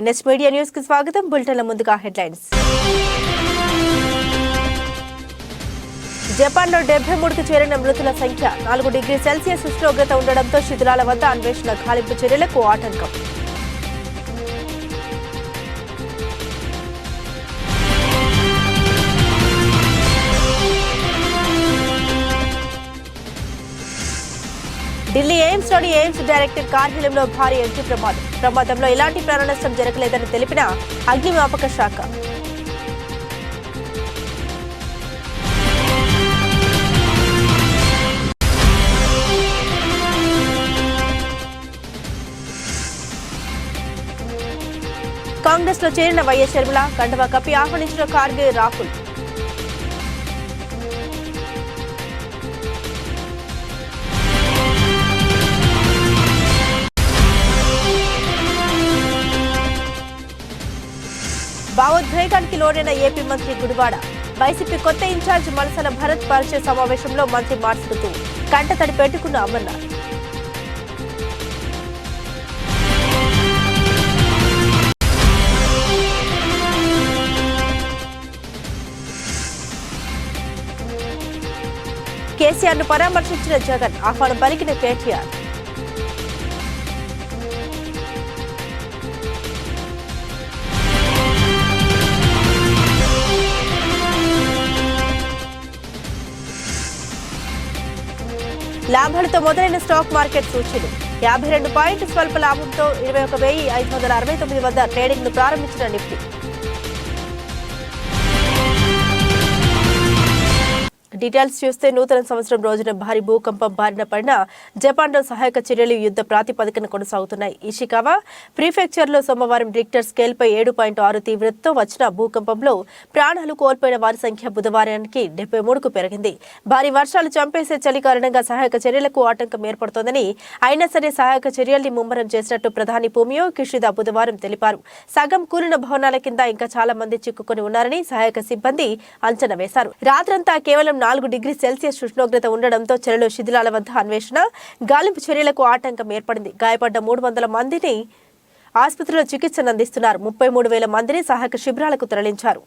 NS media news కి స్వాగతం. బులెటిన్ల ముందుగా హెడ్లైన్స్. జపాన్లో 73కు చేరిన మృతుల సంఖ్య 4 డిగ్రీ సెల్సియస్ ఉష్ణోగ్రత ఉండడంతో శిథిలాల వద్ద అన్వేషణ గాలింపు చర్యలకు ఆటంకం. ఢిల్లీ ఎయిమ్స్లోని ఎయిమ్స్ డైరెక్టర్ కార్యాలయంలో భారీ అగ్ని ప్రమాదంలో ఎలాంటి ప్రాణ నష్టం జరగలేదని తెలిపిన అగ్నిమాపక శాఖ. కాంగ్రెస్ లో చేరిన వైఎస్ షర్మిల కండువా కప్పి ఆహ్వానించిన ఖార్గే రాహుల్. భావోద్వేగానికి లోనైన ఏపీ మంత్రి గుడివాడ. వైసీపీ కొత్త ఇన్ఛార్జ్ మలసల భరత్ పరిచయ సమావేశంలో మంత్రి మాట్లాడుతూ కంటతడి పెట్టుకున్న అమర్నాథ్. కేసీఆర్ ను పరామర్శించిన జగన్, ఆహ్వానం పలికిన కేటీఆర్. లాభాలతో మొదలైన స్టాక్ మార్కెట్ సూచీలు 52 పాయింట్ స్వల్ప లాభంతో 21,569 వద్ద ట్రేడింగ్ ను ప్రారంభించిన నిఫ్టీ. డీటెయిల్స్ చూస్తే నూతన సంవత్సరం రోజున భారీ భూకంపం బారిన పడిన జపాన్లో సహాయక చర్యలు యుద్ధ ప్రాతిపదికన కొనసాగుతున్నాయి. ఇషికావా ప్రీఫెక్చర్లో సోమవారం రిక్టర్ స్కేల్పై 7.6 తీవ్రతతో వచ్చిన భూకంపంలో ప్రాణాలు కోల్పోయిన వారి సంఖ్య బుధవారానికి 73కు పెరిగింది. భారీ వర్షాలు చంపేసే చలి కారణంగా సహాయక చర్యలకు ఆటంకం ఏర్పడుతోందని, అయినా సరే సహాయక చర్యల్ని ముమ్మరం చేసినట్టు ప్రధాని ఫూమియో కిషిదా బుధవారం తెలిపారు. సగం కూలిన భవనాల కింద ఇంకా చాలా మంది చిక్కుకొని ఉన్నారని సహాయక సిబ్బంది అంచనా వేశారు. రాత్రంతా కేవలం 4 డిగ్రీ సెల్సియస్ ఉష్ణోగ్రత ఉండడంతో చలిలో శిథిలాల వద్ద అన్వేషణ గాలింపు చర్యలకు ఆటంకం ఏర్పడింది. గాయపడ్డ 300 మందిని ఆసుపత్రిలో చికిత్సను అందిస్తున్నారు. 33,000 మందిని సహాయక శిబిరాలకు తరలించారు.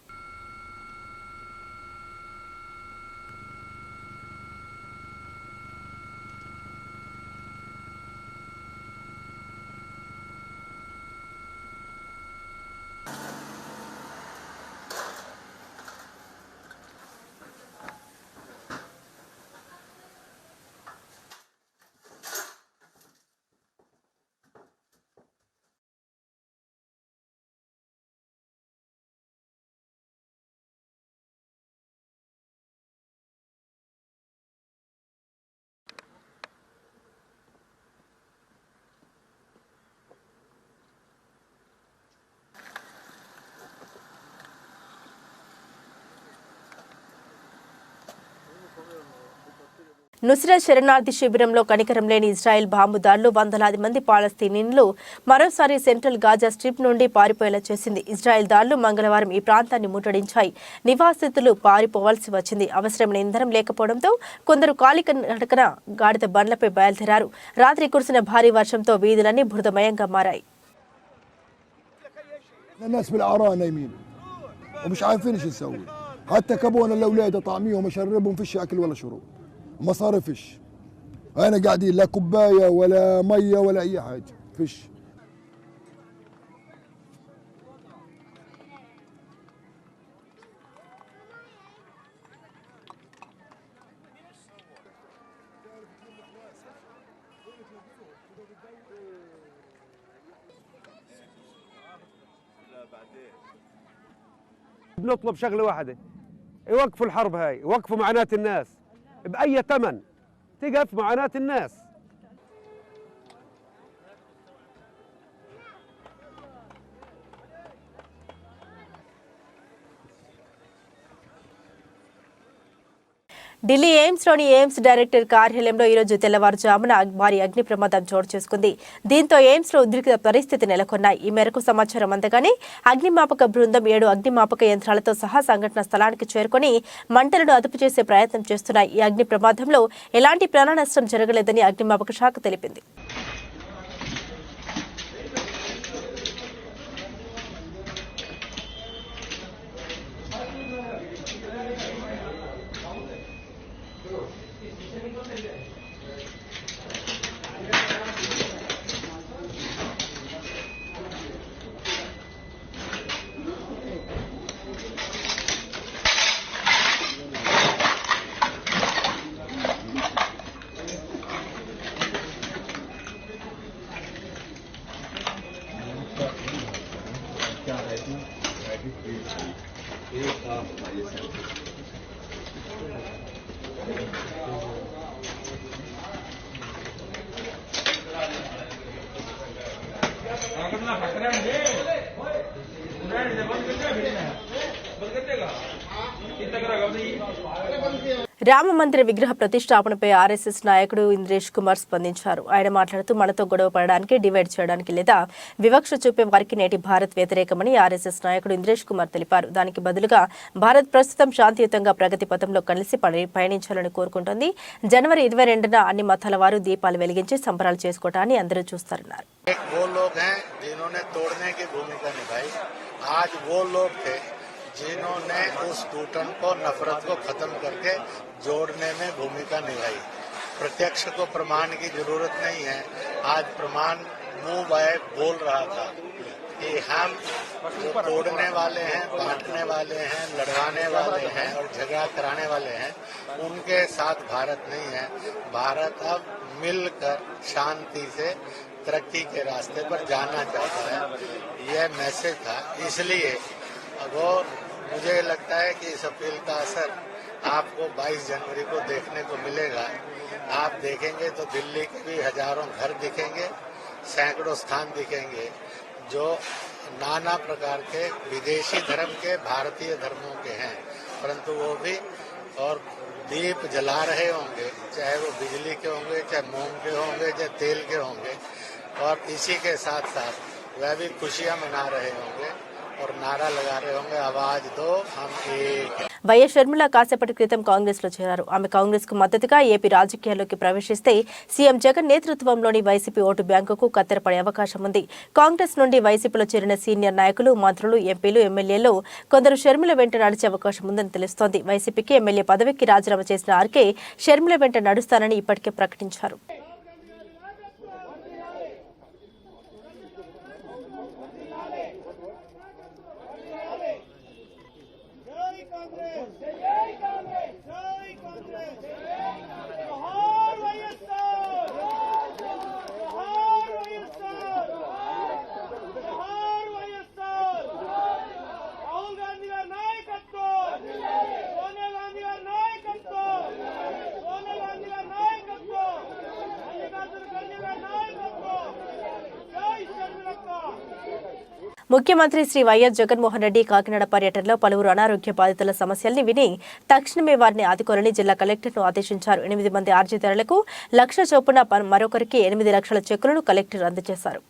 నుస్రత్ శరణార్థి శిబిరంలో కనికరం లేని ఇజ్రాయెల్ బాంబు దాడులు వందలాది మంది పాలస్తీనియన్లు మరోసారి సెంట్రల్ గాజా స్ట్రిప్ నుండి పారిపోయేలా చేసింది. ఇజ్రాయెల్ దాడులు మంగళవారం ఈ ప్రాంతాన్ని ముట్టడించాయి. నివాసితులు పారిపోవాల్సి వచ్చింది. అవసరమైన ఇంధనం లేకపోవడంతో కొందరు కాలినడకన గాడిద బండ్లపై బయలుదేరారు. రాత్రి కురిసిన భారీ వర్షంతో వీధులన్నీ బురదమయంగా మారాయి. ما صارفش انا قاعدين لا كوبايه ولا ميه ولا اي حاجه فيش. بنطلب شغله واحده، يوقفوا الحرب هاي، يوقفوا معاناه الناس بأي ثمن، تقف معاناة الناس. ఢిల్లీ ఎయిమ్స్లోని ఎయిమ్స్ డైరెక్టర్ కార్యాలయంలో ఈరోజు తెల్లవారుజామున భారీ అగ్ని ప్రమాదం చోటు చేసుకుంది. దీంతో ఎయిమ్స్లో ఉద్రిక్త పరిస్థితి నెలకొన్నాయి. ఈ మేరకు సమాచారం అందగానే అగ్నిమాపక బృందం 7 అగ్నిమాపక యంత్రాలతో సహా సంఘటన స్థలానికి చేరుకుని మంటలను అదుపు చేసే ప్రయత్నం చేస్తున్నాయి. ఈ అగ్ని ప్రమాదంలో ఎలాంటి ప్రాణ నష్టం జరగలేదని అగ్నిమాపక శాఖ తెలిపింది. రామ మందిర విగ్రహ ప్రతిష్టాపనపై ఆర్ఎస్ఎస్ నాయకుడు ఇంద్రేష్ కుమార్ స్పందించారు. ఆయన మాట్లాడుతూ మనతో గొడవ పడడానికి, డివైడ్ చేయడానికి లేదా వివక్ష చూపే వారికి నేటి భారత్ వ్యతిరేకమని ఆర్ఎస్ఎస్ నాయకుడు ఇంద్రేష్ కుమార్ తెలిపారు. దానికి బదులుగా భారత్ ప్రస్తుతం శాంతియుతంగా ప్రగతి పథంలో కలిసి పయనించాలని కోరుకుంటోంది. జనవరి 22న అన్ని మతాల వారు దీపాలు వెలిగించి సంబరాలు చేసుకోవటాన్ని అందరూ చూస్తారన్నారు. जिन्होंने उस टूटन को, नफरत को खत्म करके जोड़ने में भूमिका निभाई। प्रत्यक्ष को प्रमाण की जरूरत नहीं है। आज प्रमाण मुंह बाय बोल रहा था कि हम जो तोड़ने वाले हैं, बांटने वाले हैं, लड़वाने वाले हैं और झगड़ा कराने वाले हैं, उनके साथ भारत नहीं है। भारत अब मिलकर शांति से तरक्की के रास्ते पर जाना चाहता है। यह मैसेज था। इसलिए वो मुझे लगता है कि इस अपील का असर आपको 22 जनवरी को देखने को मिलेगा। आप देखेंगे तो दिल्ली के भी हजारों घर दिखेंगे, सैकड़ों स्थान दिखेंगे जो नाना प्रकार के विदेशी धर्म के, भारतीय धर्मों के हैं, परंतु वो भी और दीप जला रहे होंगे, चाहे वो बिजली के होंगे, चाहे मोम के होंगे, चाहे तेल के होंगे, और इसी के साथ साथ वह भी खुशियां मना रहे होंगे और नारा लगा रहे होंगे, आवाज दो हम एक। వైఎస్ షర్మిల కాసేపటి క్రితం కాంగ్రెస్ లో చేరారు. ఆమె కాంగ్రెస్ కు మద్దతుగా ఏపీ రాజకీయాల్లోకి ప్రవేశిస్తే సీఎం జగన్ నేతృత్వంలోని వైసీపీ ఓటు బ్యాంకుకు కత్తెరపడే అవకాశం ఉంది. కాంగ్రెస్ నుండి వైసీపీలో చేరిన సీనియర్ నాయకులు, మంత్రులు, ఎంపీలు, ఎమ్మెల్యేలు కొందరు షర్మిల వెంట నడిచే అవకాశం ఉందని తెలుస్తోంది. వైసీపీకి ఎమ్మెల్యే పదవికి రాజీనామా చేసిన ఆర్కే షర్మిల వెంట నడుస్తానని ఇప్పటికే ప్రకటించారు. ముఖ్యమంత్రి శ్రీ వైఎస్ జగన్మోహన్ రెడ్డి కాకినాడ పర్యటనలో పలువురు అనారోగ్య బాధితుల సమస్యల్ని విని తక్షణమే వారిని ఆదుకోవాలని జిల్లా కలెక్టర్ను ఆదేశించారు. 8 మంది అర్జీదారులకు 1,00,000 చొప్పున మరొకరికి 8 లక్షల చెక్కులను కలెక్టర్ అందజేశారు.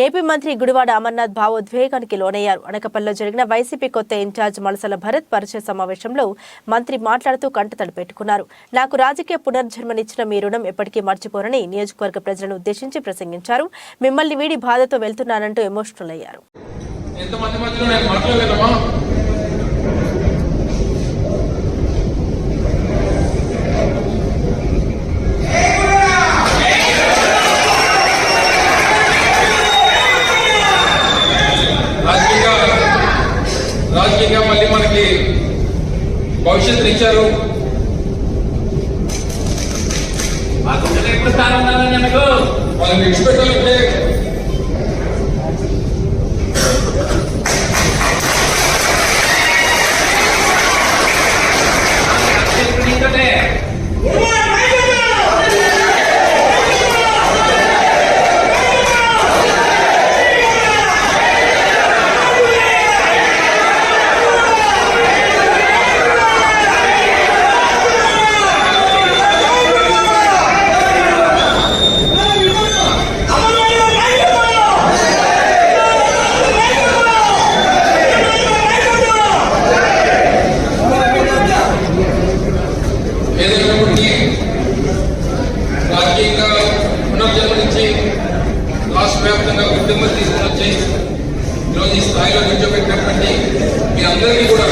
ఏపీ మంత్రి గుడివాడ అమర్నాథ్ భావోద్వేగానికి లోనయ్యారు. అనకాపల్లిలో జరిగిన వైసీపీ కొత్త ఇన్ఛార్జ్ మలసల భరత్ పరిచయ సమావేశంలో మంత్రి మాట్లాడుతూ కంటతడి పెట్టుకున్నారు. నాకు రాజకీయ పునర్జన్మనిచ్చిన మీ రుణం ఎప్పటికీ మర్చిపోరని నియోజకవర్గ ప్రజలను ఉద్దేశించి ప్రసంగించారు. మిమ్మల్ని వీడి బాధతో వెళ్తున్నానంటూ ఎమోషనల్ అయ్యారు. రాజకీయంగా మళ్ళీ మనకి భవిష్యత్తుని ఇచ్చారు. వాళ్ళని విడిచిపెట్టాలంటే రాజకీయంగా పునర్జన్మనిచ్చి రాష్ట్ర వ్యాప్తంగా ఉద్యమం తీసుకుని వచ్చి ఈరోజు ఈ స్థాయిలో నిల్చోబెట్టినటువంటి మీ అందరికీ కూడా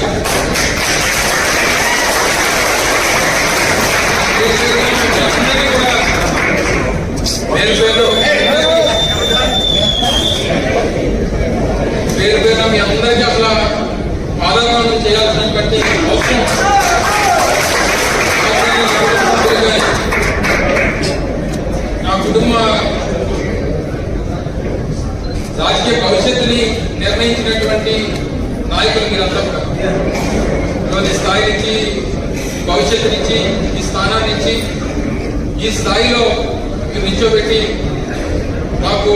పేరు పేరున మీ అందరికీ అసలు ఆదరణ చేయాల్సినటువంటి అవసరం నా కుటుంబ రాజకీయ భవిష్యత్తుని నిర్ణయించినటువంటి నాయకులు మీరంతా కూడా ఈరోజు ఈ స్థాయి నుంచి భవిష్యత్తునిచ్చి ఈ స్థానాన్ని ఇచ్చి ఈ స్థాయిలో మీరు నిల్చోబెట్టి నాకు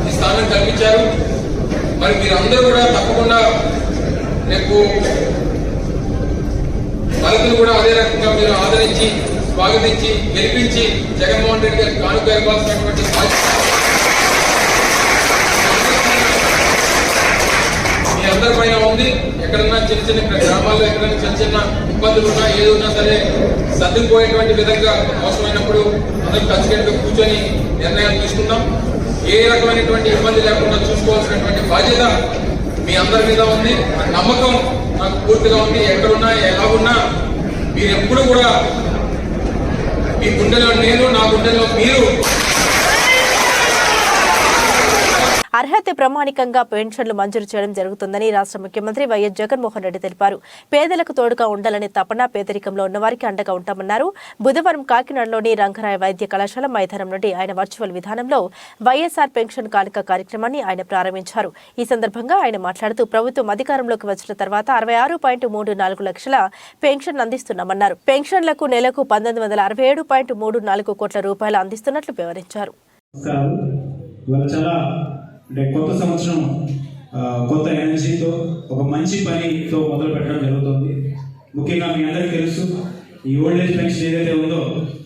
ఈ స్థానం కల్పించారు. మరి మీరందరూ కూడా తప్పకుండా రేపు భరత్ను కూడా అదే రకంగా మీరు ఆదరించి స్వాగతించి గెలిపించి జగన్మోహన్ రెడ్డి గారికి కానుక ఇవ్వాల్సినటువంటి మీ అందరి పైన ఉంది. ఎక్కడన్నా చిన్న చిన్న గ్రామాల్లో ఎక్కడైనా చిన్న చిన్న ఇబ్బందులు ఉన్నా ఏది ఉన్నా సరే సర్దుకుపోయేటువంటి విధంగా అవసరమైనప్పుడు అందరూ ఖచ్చితంగా కూర్చొని నిర్ణయాలు తీసుకుందాం. ఏ రకమైనటువంటి ఇబ్బంది లేకుండా చూసుకోవాల్సినటువంటి బాధ్యత మీ అందరి మీద ఉంది. నమ్మకం నాకు పూర్తిగా ఉంది. ఎక్కడున్నా ఎలా ఉన్నా మీరు ఎప్పుడు కూడా మీ గుండెలో నేను, నా గుండెలో మీరు. అర్హత ప్రామాణికంగా పెన్షన్లు మంజూరు చేయడం జరుగుతుందని రాష్ట్ర ముఖ్యమంత్రి వైఎస్ జగన్మోహన్ రెడ్డి తెలిపారు. పేదలకు తోడుగా ఉండాలనే తపన, పేదరికంలో ఉన్నవారికి అండగా ఉంటామన్నారు. బుధవారం కాకినాడలోని రంగరాయ వైద్య కళాశాల మైదానం నుండి ఆయన వర్చువల్ విధానంలో వైఎస్ఆర్ పెన్షన్ కానుక కార్యక్రమాన్ని ఆయన ప్రారంభించారు. ఈ సందర్భంగా ఆయన మాట్లాడుతూ ప్రభుత్వం అధికారంలోకి వచ్చిన తర్వాత 66.34 లక్షల పెన్షన్ అందిస్తున్నామన్నారు. పెన్షన్లకు నెలకు 1967.34 కోట్ల రూపాయలు అందిస్తున్నట్లు వివరించారు. అంటే కొత్త సంవత్సరం కొత్త ఎనర్జీతో ఒక మంచి పనితో మొదలు పెట్టడం జరుగుతుంది. ముఖ్యంగా మీ అందరికీ తెలుసు, ఈ ఓల్డ్ ఏజ్ పెన్షన్ ఏదైతే ఉందో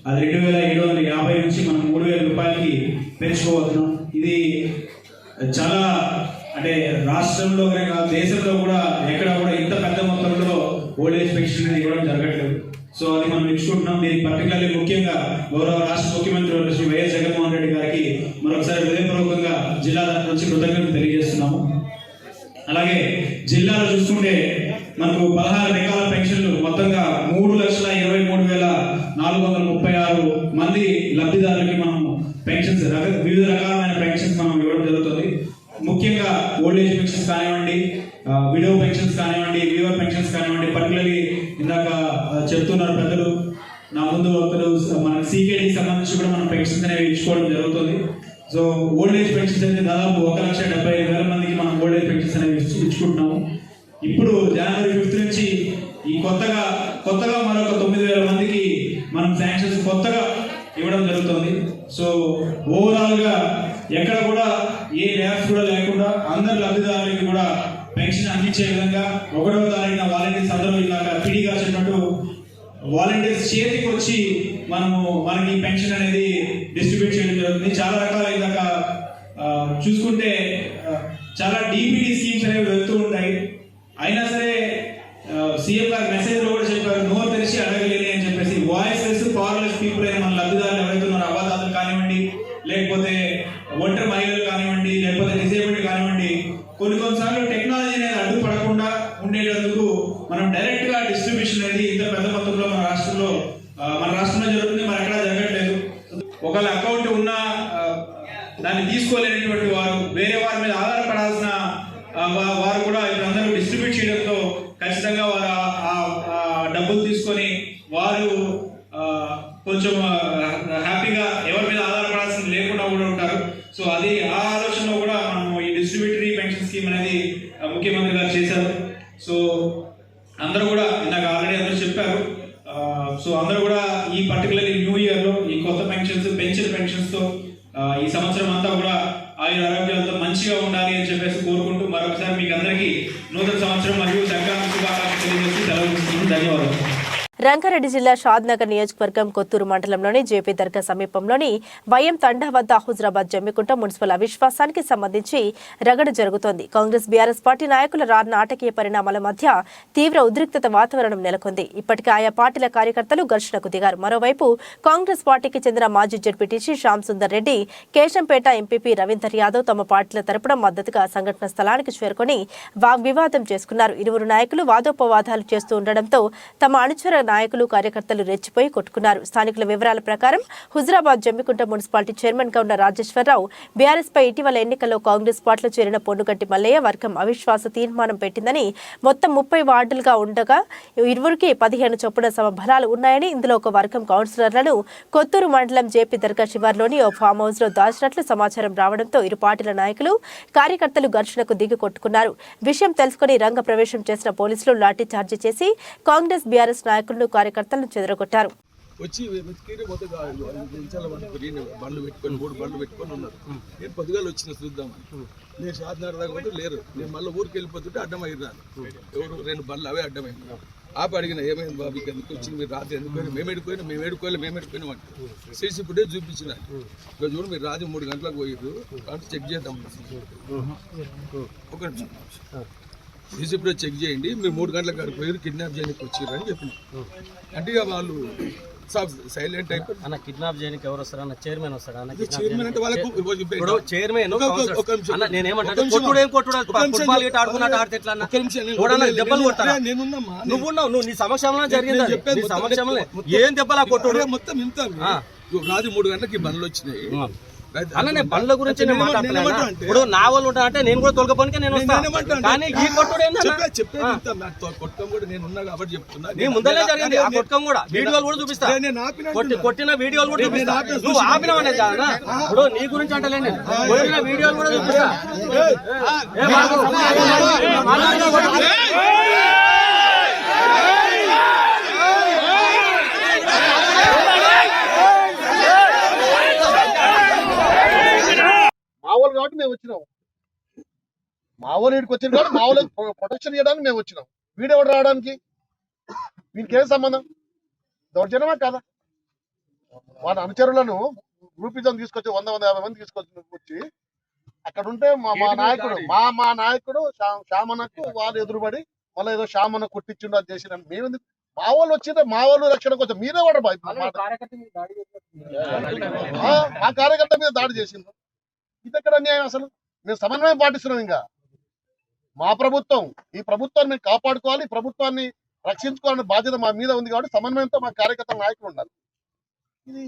అది 2750 నుంచి మనం 3000 రూపాయలకి పెంచుకోవచ్చున్నాం. ఇది చాలా అంటే రాష్ట్రంలో దేశంలో కూడా ఎక్కడ కూడా ఇంత పెద్ద మొత్తంలో ఓల్డ్ ఏజ్ పెన్షన్ అనేది ఇవ్వడం జరగట్లేదు. సో అది మనం ఇచ్చుకుంటున్నాం. దీనికి పర్టికులర్లీ ముఖ్యంగా గౌరవ రాష్ట్ర ముఖ్యమంత్రి శ్రీ వైఎస్ జగన్మోహన్ రెడ్డి గారికి మరొకసారి హృదయపూర్వకంగా జిల్లా నుంచి కృతజ్ఞతలు తెలియజేస్తున్నాము. అలాగే జిల్లాలో చూసుకుంటే మనకు 16 రకాల పెన్షన్లు మొత్తంగా 3,23,436 మంది లబ్ధిదారులకి మనం పెన్షన్స్ వివిధ రకాలైన పెన్షన్స్ మనం ఇవ్వడం జరుగుతుంది. ముఖ్యంగా ఓల్డ్ ఏజ్ పెన్షన్స్ కానివ్వండి, విడో పెన్షన్స్ కానివ్వండి, వీవర్ పెన్షన్స్ కానివ్వండి, పర్టికులర్లీ ఇందాక చెప్తున్నారు పెద్దలు నా ముందు ఒకరు మన సీకేడీకి సంబంధించి కూడా మనం పెన్షన్స్ అనేవి ఇచ్చుకోవడం జరుగుతుంది. సో ఓల్డ్ ఏజ్ పెన్షన్స్ అయితే దాదాపు 1,75,000 మందికి మనం ఓల్డ్ ఏజ్ పెన్షన్స్ అనేవి ఇచ్చుకుంటున్నాము. ఇప్పుడు జనవరి 5th నుంచి ఈ కొత్తగా మరొక 9,000 మందికి మనం శాంక్షన్స్ కొత్తగా ఇవ్వడం జరుగుతుంది. సో ఓవరాల్ గా ఎక్కడ కూడా ఏ ల్యాబ్స్ కూడా లేకుండా అందరు లబ్ధిదారులకి కూడా పెన్షన్ అందించే విధంగా 1వ తారీఖున వాలంటీర్స్ అందరూ ఇలాగ పిడిగా చెప్పినట్టు వాలంటీర్స్ చేతికి వచ్చి మనకి పెన్షన్ అనేది డిస్ట్రిబ్యూట్ చేయడం జరుగుతుంది. చాలా రకాల ఇందాక చూసుకుంటే చాలా డీపీడీ స్కీమ్స్ అనేవి వెళ్తూ ఉంటాయి. అయినా సరే సీఎం గారు మెసేజ్ లో కూడా చెప్పారు, నోరు తెరిచి అడగలేని అని చెప్పేసి. వాయిస్లెస్ పవర్లెస్ పీపుల్ అయిన మన లబ్ధిదారులు ఎవరైతే ఉన్నారో, అవాతాదులు కానివ్వండి, లేకపోతే ఒంటరి మహిళలు కానివ్వండి, లేకపోతే డిసేబుల్డ్ కానివ్వండి, కొన్నిసార్లు టెక్నాలజీ అనేది అడ్డుపడకుండా ఉండేటందుకు మనం డైరెక్ట్ గా డిస్ట్రిబ్యూషన్ అనేది ఇంత పెద్ద మొత్తంలో మన రాష్ట్రంలో జరుగుతుంది, మన ఎక్కడా జరగట్లేదు. ఒకవేళ అకౌంట్ ఉన్న దాన్ని తీసుకోలేనటువంటి వారు, వేరే వారి మీద ఆధారపడాల్సిన వారు కూడా ఇప్పుడు అందరూ డిస్ట్రిబ్యూట్ చేయడంతో ఖచ్చితంగా వారు డబ్బులు తీసుకొని వారు కొంచెం హ్యాపీగా ఎవరి మీద ఆధారపడాల్సింది లేకుండా కూడా ఉంటారు. సో అది ఆ ఆలోచనలో కూడా మనం ఈ డిస్ట్రిబ్యూటరీ పెన్షన్ స్కీమ్ అనేది ముఖ్యమంత్రి గారు చేశారు. సో అందరూ కూడా ఇందాక ఆల్రెడీ అందరూ చెప్పారు. సో అందరూ కూడా ఈ పర్టికులర్ న్యూ ఇయర్ లో ఈ కొత్త పెన్షన్ పెన్షన్స్ తో ఈ సంవత్సరం అంతా కూడా ఆయుర ఆరోగ్యాలతో మంచిగా ఉండాలి అని చెప్పేసి కోరుకుంటూ మరొకసారి మీకు అందరికీ నూతన సంవత్సరం మరియు సంక్రాంతి శుభాకాంక్షలు తెలియజేసి సెలవు. ధన్యవాదాలు. రంగారెడ్డి జిల్లా షాద్నగర్ నియోజకవర్గం కొత్తూరు మండలంలోని జేపీ దర్గా సమీపంలోని వైఎం తండా వద్ద హుజరాబాద్ జమ్మికుంట మున్సిపల్ అవిశ్వాసానికి సంబంధించి రగడ జరుగుతోంది. కాంగ్రెస్ బీఆర్ఎస్ పార్టీ నాయకుల నాటకీయ పరిణామాల మధ్య తీవ్ర ఉద్రిక్తత వాతావరణం నెలకొంది. ఇప్పటికే ఆయా పార్టీల కార్యకర్తలు ఘర్షణకు దిగారు. మరోవైపు కాంగ్రెస్ పార్టీకి చెందిన మాజీ జడ్పీటీసీ శ్యామ్ సుందర్ రెడ్డి, కేశంపేట ఎంపీపీ రవీందర్ యాదవ్ తమ పార్టీల తరపున మద్దతుగా సంఘటన స్థలానికి చేరుకుని వాగ్వివాదం చేసుకున్నారు. ఇరువురు నాయకులు వాదోపవాదాలు చేస్తూ ఉండడంతో తమ అనుచర నాయకులు కార్యకర్తలు రెచ్చిపోయి కొట్టుకున్నారు. స్థానికుల వివరాల ప్రకారం హుజరాబాద్ జమ్మికుంట మున్సిపాలిటీ చైర్మన్ గా ఉన్న రాజేశ్వరరావు బీఆర్ఎస్ పై ఇటీవల ఎన్నికల్లో కాంగ్రెస్ పార్టీలో చేరిన పొన్నుగంటి మల్లయ్య వర్గం అవిశ్వాస తీర్మానం పెట్టిందని, మొత్తం 30 వార్డులుగా ఉండగా ఇరువురికి 15 చొప్పున సమబలాలు ఉన్నాయని, ఇందులో ఒక వర్గం కౌన్సిలర్లను కొత్తూరు మండలం జేపీ దర్గా శివార్లోని ఓ ఫామ్ హౌస్ లో దాచినట్లు సమాచారం రావడంతో ఇరు పార్టీల నాయకులు కార్యకర్తలు ఘర్షణకు దిగి కొట్టుకున్నారు. విషయం తెలుసుకుని రంగ ప్రవేశం చేసిన పోలీసులు లాఠీ చార్జీ చేసి కాంగ్రెస్ బీఆర్ఎస్ నాయకులు కార్యకర్తలను చెదరగొట్టారు. వచ్చి బండ్లు పెట్టుకొని 3 బండ్లు పెట్టుకొని ఉన్నారు. నేను పొద్దుగాలు వచ్చిన చూద్దామని, నేను షాద్నగర్ దాకా పోతే లేరు. నేను మళ్ళీ ఊరికి వెళ్ళిపోతుంటే అడ్డమైరాను. ఎవరు 2 బండ్లు అవే అడ్డమైంది. ఆపి అడిగిన, ఏమైంది బాబు ఎందుకు వచ్చి మీరు రాత్రి ఎందుకు మేము ఎడుకోలేము అంటే సీసీ ఫుటేజ్ చూపించిన. ఇక్కడ చూడు మీరు రాత్రి 3 గంటలకు పోయారు కాబట్టి చెక్ చేద్దాం. ఒక నిమిషం, సీసీ ఫుటేజ్ చెక్ చేయండి, మీరు 3 గంటలకు గారు పోయారు, కిడ్నాప్ చేయడానికి వచ్చారు అని చెప్పిన. అంటే వాళ్ళు సైలెంట్ అయిపోయి అన్న కిడ్నాప్ చేయడానికి ఎవరు వస్తారు అన్న? చైర్మన్ వస్తాడు అన్న. చైర్మన్ అంటే వాళ్ళకు చైర్మన్ దెబ్బలు కొడతారా? నువ్వు నీ సమక్షంలో జరిగింది. సమక్షంలో ఏం దెబ్బలా కొట్టుడు? మొత్తం ఇంత రాత్రి 3 గంటలకి బండ్లు వచ్చినాయి. అన్న నేను బండ్ల గురించి ఇప్పుడు నా వాళ్ళు ఉంటా అంటే నేను కూడా తొలగపోనికే నేను వస్తాను. కానీ ఈ కొట్టుడు కొట్టం కూడా నేను ఉన్నా కాబట్టి చెప్తున్నా. నీ ముందరే జరిగింది ఆ కొట్టం కూడా. వీడియోలు కూడా చూపిస్తా, కొట్టిన వీడియోలు కూడా చూపిస్తా. నువ్వు ఆపినవనే కాదా? ఇప్పుడు నీ గురించి అంటలేండి, కొట్టిన వీడియోలు కూడా చూపిస్తా. మావోలు కాబట్టి మేము వచ్చినాం. మావోలు ఇక్కడికి వచ్చిన కాబట్టి మావోలకు ప్రొటెక్షన్ ఇవ్వడానికి మేము వచ్చినాం. వీడెవడు రావడానికి? వీనికి ఏం సంబంధం? దౌర్జన్యమా కాదా? వాళ్ళ అనుచరులను గ్రూపిజం తీసుకొచ్చి 100-150 మంది తీసుకొచ్చి అక్కడ ఉంటే మా నాయకుడు మా నాయకుడు శ్యామన్నకు వాళ్ళు ఎదురుబడి మళ్ళీ ఏదో శ్యామన్న కొట్టించిండు అది చేసిన. మేమెందుకు? మా వాళ్ళు వచ్చింటే మా వాళ్ళు రక్షణ కోసం మీరే కూడా మా కార్యకర్త మీద దాడి చేసిండ్రు. ఇది ఎక్కడ అన్యాయం? అసలు మేము సమన్వయం పాటిస్తున్నాం. ఇంకా మా ప్రభుత్వం, ఈ ప్రభుత్వాన్ని మేము కాపాడుకోవాలి, ఈ ప్రభుత్వాన్ని రక్షించుకోవాలనే బాధ్యత మా మీద ఉంది కాబట్టి సమన్వయంతో మా కార్యకర్త నాయకులు ఉండాలి.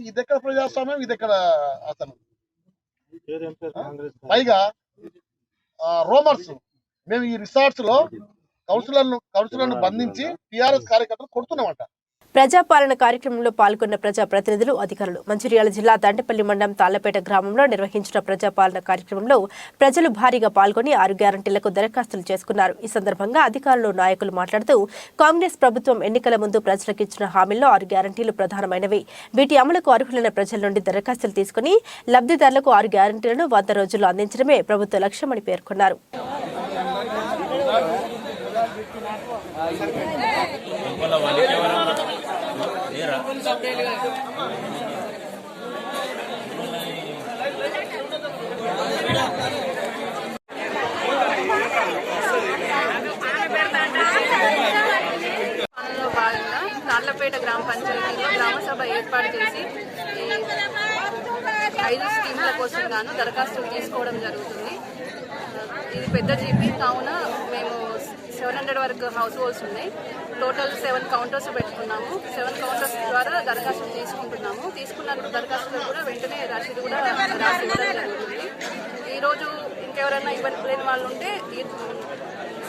ఇది ఎక్కడ ప్రజాస్వామ్యం? ఇది ఎక్కడ అసలు? పైగా రోమర్స్ మేము ఈ రిసార్ట్స్ లో కౌన్సిలర్లను బంధించి టీఆర్ఎస్ కార్యకర్తలు కొడుతున్నామంట. ప్రజాపాలన కార్యక్రమంలో పాల్గొన్న ప్రజాప్రతినిధులు, అధికారులు. మంచిర్యాల జిల్లా దండపల్లి మండలం తాళ్లపేట గ్రామంలో నిర్వహించిన ప్రజాపాలన కార్యక్రమంలో ప్రజలు భారీగా పాల్గొని 6 గ్యారంటీలకు దరఖాస్తులు చేసుకున్నారు. ఈ సందర్భంగా అధికారులు, నాయకులు మాట్లాడుతూ కాంగ్రెస్ ప్రభుత్వం ఎన్నికల ముందు ప్రజలకు ఇచ్చిన హామీల్లో 6 గ్యారంటీలు ప్రధానమైనవి. వీటి అమలుకు అర్హులైన ప్రజల నుండి దరఖాస్తులు తీసుకుని లబ్ధిదారులకు 6 గ్యారంటీలను 100 రోజుల్లో అందించడమే ప్రభుత్వ లక్ష్యమని పేర్కొన్నారు. భాగంగా తాళ్లపేట గ్రామ పంచాయతీలో గ్రామసభ ఏర్పాటు చేసి ఈ 5 స్కీమ్ల కోసం గాను దరఖాస్తులు తీసుకోవడం జరుగుతుంది. ఇది పెద్ద జీపీ కావున మేము 700 వరకు హౌస్ హోల్డ్స్ ఉన్నాయి. టోటల్ 7 కౌంటర్స్ పెట్టుకున్నాము. 7 కౌంటర్స్ ద్వారా దరఖాస్తులు తీసుకుంటున్నాము. తీసుకున్న దరఖాస్తులు కూడా వెంటనే రసీదు కూడా రాసి ఇవ్వడం జరుగుతుంది. ఈరోజు ఇంకెవరైనా ఇవ్వలేని వాళ్ళు ఉంటే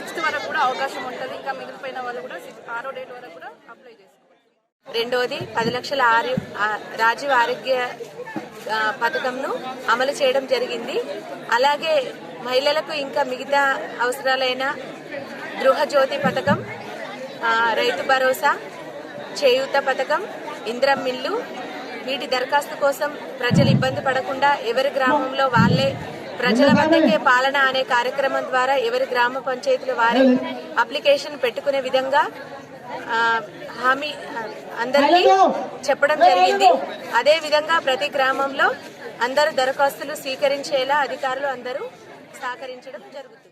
6th వరకు కూడా అవకాశం ఉంటుంది. ఇంకా మిగిలిపోయిన వాళ్ళు కూడా 6వ డేట్ వరకు కూడా అప్లై చేసుకోవాలి. రెండవది 10 లక్షల రాజీవ్ ఆరోగ్య పథకంను అమలు చేయడం జరిగింది. అలాగే మహిళలకు ఇంకా మిగతా అవసరాలైన గృహజ్యోతి పథకం, రైతు భరోసా, చేయూత పథకం, ఇందిరమ్మ ఇల్లు, వీటి దరఖాస్తు కోసం ప్రజలు ఇబ్బంది పడకుండా ఎవరి గ్రామంలో వాళ్ళే ప్రజల వద్దకే పాలన అనే కార్యక్రమం ద్వారా ఎవరి గ్రామ పంచాయతీలు వారి అప్లికేషన్ పెట్టుకునే విధంగా హామీ అందరికీ చెప్పడం జరిగింది. అదే విధంగా ప్రతి గ్రామంలో అందరూ దరఖాస్తులు స్వీకరించేలా అధికారులు అందరూ సహకరించడం జరుగుతుంది.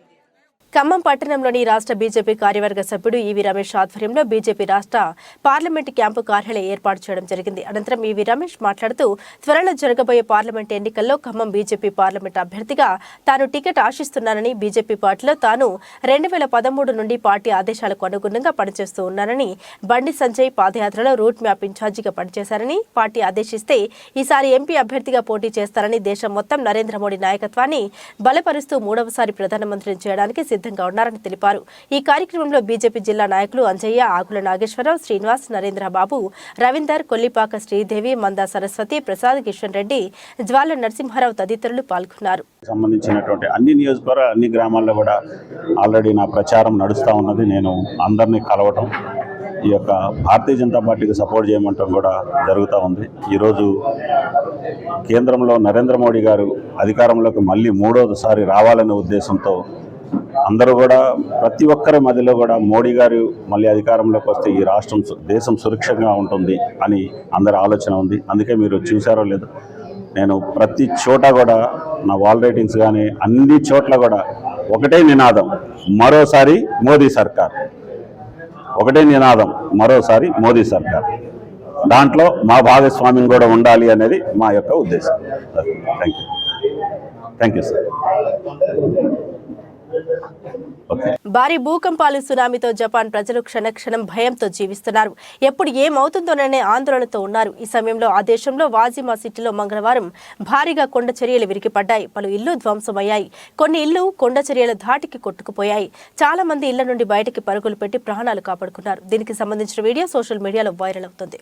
ఖమ్మం పట్టణంలోని రాష్ట్ర బీజేపీ కార్యవర్గ సభ్యుడు ఈవీ రమేష్ ఆధ్వర్యంలో బీజేపీ రాష్ట్ర పార్లమెంటు క్యాంపు కార్యాలయం ఏర్పాటు చేయడం జరిగింది. అనంతరం ఈవీ రమేష్ మాట్లాడుతూ త్వరలో జరగబోయే పార్లమెంటు ఎన్నికల్లో ఖమ్మం బీజేపీ పార్లమెంటు అభ్యర్థిగా తాను టికెట్ ఆశిస్తున్నానని, బీజేపీ పార్టీలో తాను 2013 నుండి పార్టీ ఆదేశాలకు అనుగుణంగా పనిచేస్తూ ఉన్నానని, బండి సంజయ్ పాదయాత్రలో రూట్ మ్యాప్ ఇన్ఛార్జిగా పనిచేశారని, పార్టీ ఆదేశిస్తే ఈసారి ఎంపీ అభ్యర్థిగా పోటీ చేస్తారని, దేశం మొత్తం నరేంద్ర మోడీ నాయకత్వాన్ని బలపరుస్తూ 3వసారి ప్రధానమంత్రిని చేయడానికి సిద్ధంగా ఉన్నారని తెలిపారు. ఈ కార్యక్రమంలో బీజేపీ జిల్లా నాయకులు అంజయ్య, ఆకుల నాగేశ్వరరావు, శ్రీనివాస్, నరేంద్రబాబు, రవీందర్, కొల్లిపాక శ్రీదేవి, మందా సరస్వతి, ప్రసాద్, కిషన్ రెడ్డి, జ్వాల నరసింహారావు తదితరులు పాల్గొన్నారు. సంబంధించినటువంటి అన్ని నియోజకవర్గాలు, అన్ని గ్రామాల్లో కూడా ఆల్రెడీ నా ప్రచారం నడుస్తూ ఉన్నది. నేను అందరినీ కలవటం, ఈ యొక్క భారతీయ జనతా పార్టీకి సపోర్ట్ చేయమంటం కూడా జరుగుతూ ఉంది. ఈరోజు కేంద్రంలో నరేంద్ర మోడీ గారు అధికారంలోకి మళ్ళీ 3వసారి రావాలనే ఉద్దేశంతో అందరూ కూడా ప్రతి ఒక్కరి మధ్యలో కూడా మోడీ గారు మళ్ళీ అధికారంలోకి వస్తే ఈ రాష్ట్రం, దేశం సురక్షితంగా ఉంటుంది అని అందరి ఆలోచన ఉంది. అందుకే మీరు చూశారో లేదో, నేను ప్రతి చోట కూడా నా వాల్ రేటింగ్స్ కానీ అన్ని చోట్ల కూడా ఒకటే నినాదం, మరోసారి మోదీ సర్కార్. ఒకటే నినాదం, మరోసారి మోదీ సర్కార్. దాంట్లో మా భాగస్వామ్యం కూడా ఉండాలి అనేది మా యొక్క ఉద్దేశం. Thank you sir. భారీ భూకంపాలు, సునామీతో జపాన్ ప్రజలు క్షణక్షణం భయంతో జీవిస్తున్నారు. ఎప్పుడు ఏమవుతుందోననే ఆందోళనతో ఉన్నారు. ఈ సమయంలో ఆ దేశంలో వాజిమా సిటీలో మంగళవారం భారీగా కొండ చర్యలు విరిగిపడ్డాయి. పలు ఇళ్లు ధ్వంసమయ్యాయి. కొన్ని ఇళ్లు కొండ చర్యల ధాటికి కొట్టుకుపోయాయి. చాలా మంది ఇళ్ల నుండి బయటికి పరుగులు పెట్టి ప్రాణాలు కాపాడుకున్నారు. దీనికి సంబంధించిన వీడియో సోషల్ మీడియాలో వైరల్ అవుతుంది.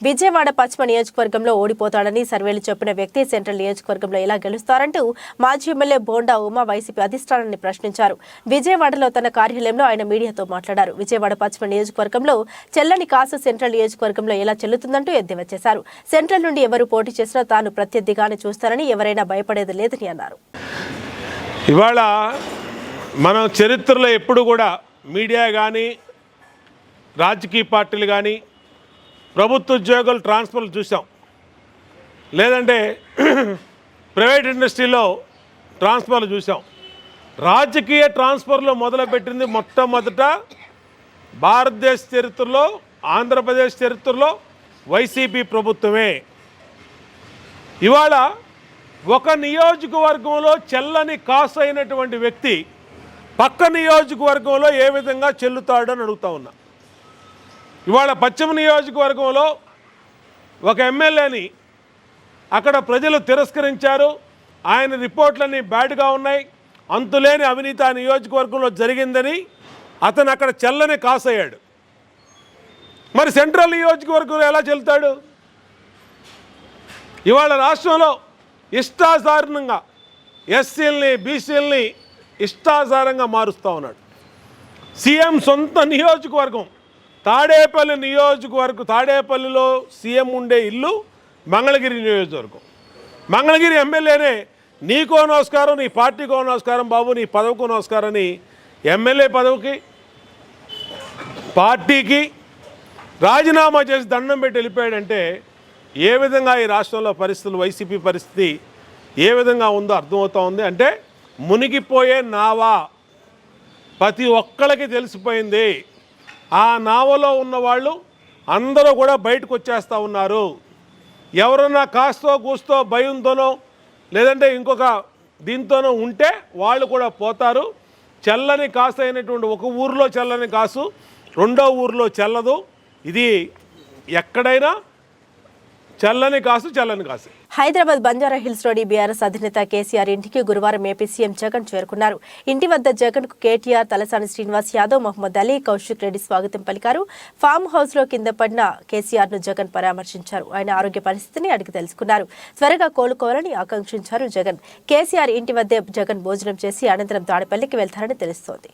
విజయవాడ పశ్చిమ నియోజకవర్గంలో ఓడిపోతాడని సర్వేలు చెప్పిన వ్యక్తి సెంట్రల్ నియోజకవర్గంలో ఎలా గెలుస్తారంటూ మాజీ ఎమ్మెల్యే బోండా ఉమా వైసీపీ అధిష్టానాన్ని ప్రశ్నించారు. విజయవాడలో తన కార్యాలయంలో ఆయన మీడియాతో మాట్లాడారు. విజయవాడ పశ్చిమ నియోజకవర్గంలో చెల్లని కాసు సెంట్రల్ నియోజకవర్గంలో ఎలా చెల్లుతుందంటూ ఎద్దేవా చేశారు. సెంట్రల్ నుండి ఎవరు పోటీ చేసినా తాను ప్రత్యర్థిగానే చూస్తానని, ఎవరైనా భయపడేది లేదని అన్నారు. ఇవాళ మనం చరిత్రలో ఎప్పుడు కూడా మీడియా కానీ, రాజకీయ పార్టీలు కానీ, ప్రభుత్వ ఉద్యోగులు ట్రాన్స్ఫర్లు చూసాం, లేదంటే ప్రైవేట్ ఇండస్ట్రీలో ట్రాన్స్ఫర్లు చూసాం. రాజకీయ ట్రాన్స్ఫర్లు మొదలుపెట్టింది మొట్టమొదట భారతదేశ చరిత్రలో, ఆంధ్రప్రదేశ్ చరిత్రలో వైసీపీ ప్రభుత్వమే. ఇవాళ ఒక నియోజకవర్గంలో చెల్లని కాసు అయినటువంటి వ్యక్తి పక్క నియోజకవర్గంలో ఏ విధంగా చెల్లుతాడని అడుగుతా ఉన్నా. ఇవాళ పశ్చిమ నియోజకవర్గంలో ఒక ఎమ్మెల్యేని అక్కడ ప్రజలు తిరస్కరించారు. ఆయన రిపోర్ట్లన్నీ బ్యాడ్గా ఉన్నాయి, అంతులేని అవినీతి ఆ నియోజకవర్గంలో జరిగిందని అతను అక్కడ చెల్లని కాసయ్యాడు. మరి సెంట్రల్ నియోజకవర్గంలో ఎలా చెల్లుతాడు? ఇవాళ రాష్ట్రంలో ఇష్టాసారంగా ఎస్సీలని, బీసీలని ఇష్టాసారంగా మారుస్తూ ఉన్నాడు. సీఎం సొంత నియోజకవర్గం తాడేపల్లిలో సీఎం ఉండే ఇల్లు మంగళగిరి నియోజకవర్గం. మంగళగిరి ఎమ్మెల్యేనే నీకో నమస్కారం, నీ పార్టీకో నమస్కారం బాబు, నీ పదవికో నమస్కారం అని ఎమ్మెల్యే పదవికి పార్టీకి రాజీనామా చేసి దండం పెట్టి వెళ్ళిపోయాడంటే ఏ విధంగా ఈ రాష్ట్రంలో పరిస్థితులు, వైసీపీ పరిస్థితి ఏ విధంగా ఉందో అర్థమవుతూ ఉంది. అంటే మునిగిపోయే నావా ప్రతి ఒక్కళ్ళకి తెలిసిపోయింది. ఆ నావలో ఉన్నవాళ్ళు అందరూ కూడా బయటకు వచ్చేస్తూ ఉన్నారు. ఎవరన్నా కాస్తో కూస్తో భయంతోనో లేదంటే ఇంకొక దీంతోనో ఉంటే వాళ్ళు కూడా పోతారు. చల్లని కాసు అయినటువంటి ఒక ఊరిలో చల్లని కాసు రెండో ఊరిలో చెల్లదు. ఇది ఎక్కడైనా చల్లని కాసు. Hyderabad Banjara Hills road BRS అధినేత కేసీఆర్ ఇంటికి గురువారం ఏపీ సీఎం జగన్ చేరుకున్నారు. ఇంటి వద్ద జగన్ కు కేటీఆర్, తలసాని శ్రీనివాస్ యాదవ్, మహమ్మద్ అలీ, కౌశిక్ రెడ్డి స్వాగతం పలికారు. ఫామ్ హౌస్ లో కింద పడిన కేసీఆర్ ను జగన్ పరామర్శించారు. ఆయన ఆరోగ్య పరిస్థితిని అడిగి తెలుసుకున్నారు. త్వరగా కోలుకోవాలని ఆకాంక్షించారు జగన్. కేసీఆర్ ఇంటి వద్దే జగన్ భోజనం చేసి అనంతరం తాడేపల్లికి వెళ్తారని తెలుస్తోంది.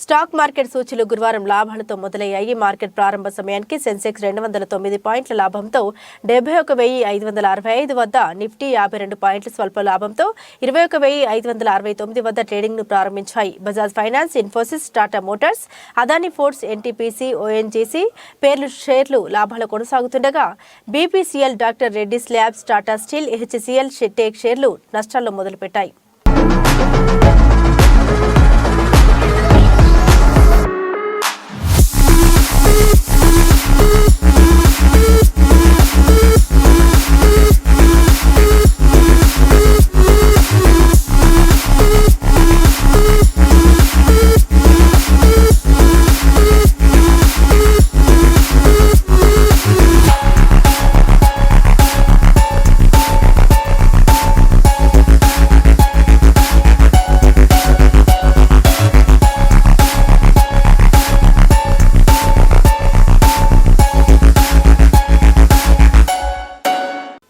స్టాక్ మార్కెట్ సూచీలు గురువారం లాభాలతో మొదలయ్యాయి. మార్కెట్ ప్రారంభ సమయానికి సెన్సెక్స్ 209 పాయింట్ల లాభంతో 71,565 వద్ద, నిఫ్టీ 52 పాయింట్ల స్వల్ప లాభంతో 21,569 వద్ద ట్రేడింగ్ ను ప్రారంభించాయి. Bajaj Finance, Infosys, Tata Motors, Adani Foods, NTPC, ONGC షేర్లు లాభాలు కొనసాగుతుండగా BPCL, doctor Reddy's Labs, Tata Steel, HCL Tech షేర్లు నష్టాల్లో మొదలుపెట్టాయి.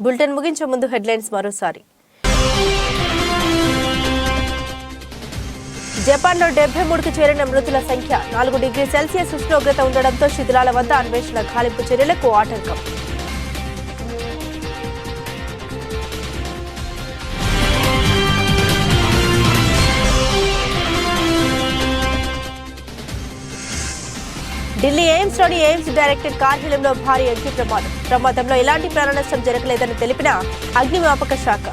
బులెటిన్ ముగించే ముందు హెడ్లైన్స్ మరోసారి. జపాన్లో 73కి చేరిన మృతుల సంఖ్య. 4 డిగ్రీ సెల్సియస్ ఉష్ణోగ్రత ఉండడంతో శిథిలాల వద్ద అన్వేషణ గాలింపు చర్యలకు ఆటంకం. ఢిల్లీ ఎయిమ్స్లోని ఎయిమ్స్ డైరెక్టర్ కార్యాలయంలో భారీ అగ్ని ప్రమాదంలో ఎలాంటి ప్రాణ నష్టం జరగలేదని తెలిపిన అగ్నిమాపక శాఖ.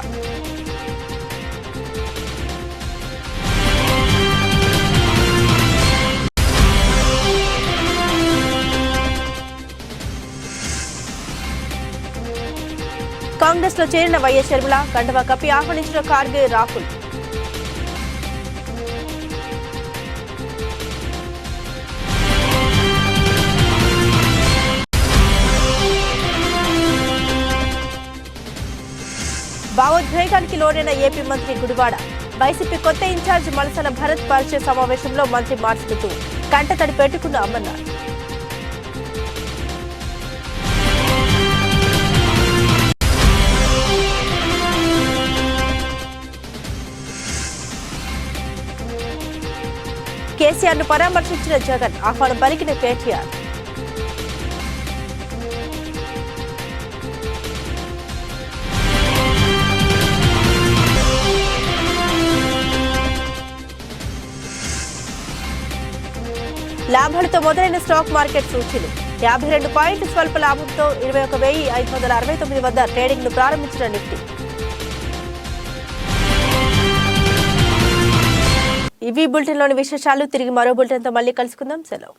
కాంగ్రెస్ లో చేరిన వైఎస్ షర్మిల కండవా కప్పి ఆహ్వానించిన ఖార్గే, రాహుల్. భావోద్వేగానికి లోనైన ఏపీ మంత్రి గుడివాడ. వైసీపీ కొత్త ఇన్ఛార్జ్ మలసల భరత్ పరిచయ సమావేశంలో మంత్రి మార్చుతూ కంటతడి పెట్టుకున్న అమర్నాథ్. కేసీఆర్ ను పరామర్శించిన జగన్, ఆహ్వానం పలికిన కేటీఆర్. లాభాలతో మొదలైన స్టాక్ మార్కెట్ సూచీలు. 52 పాయింట్ల స్వల్ప లాభంతో 21,569 వద్ద ట్రేడింగ్ ను ప్రారంభించిన నిఫ్టీ. ఇవి బులెటిన్లోని విశేషాలు. తిరిగి మరో బులెటిన్తో మళ్ళీ కలుసుకుందాం. సెలవు.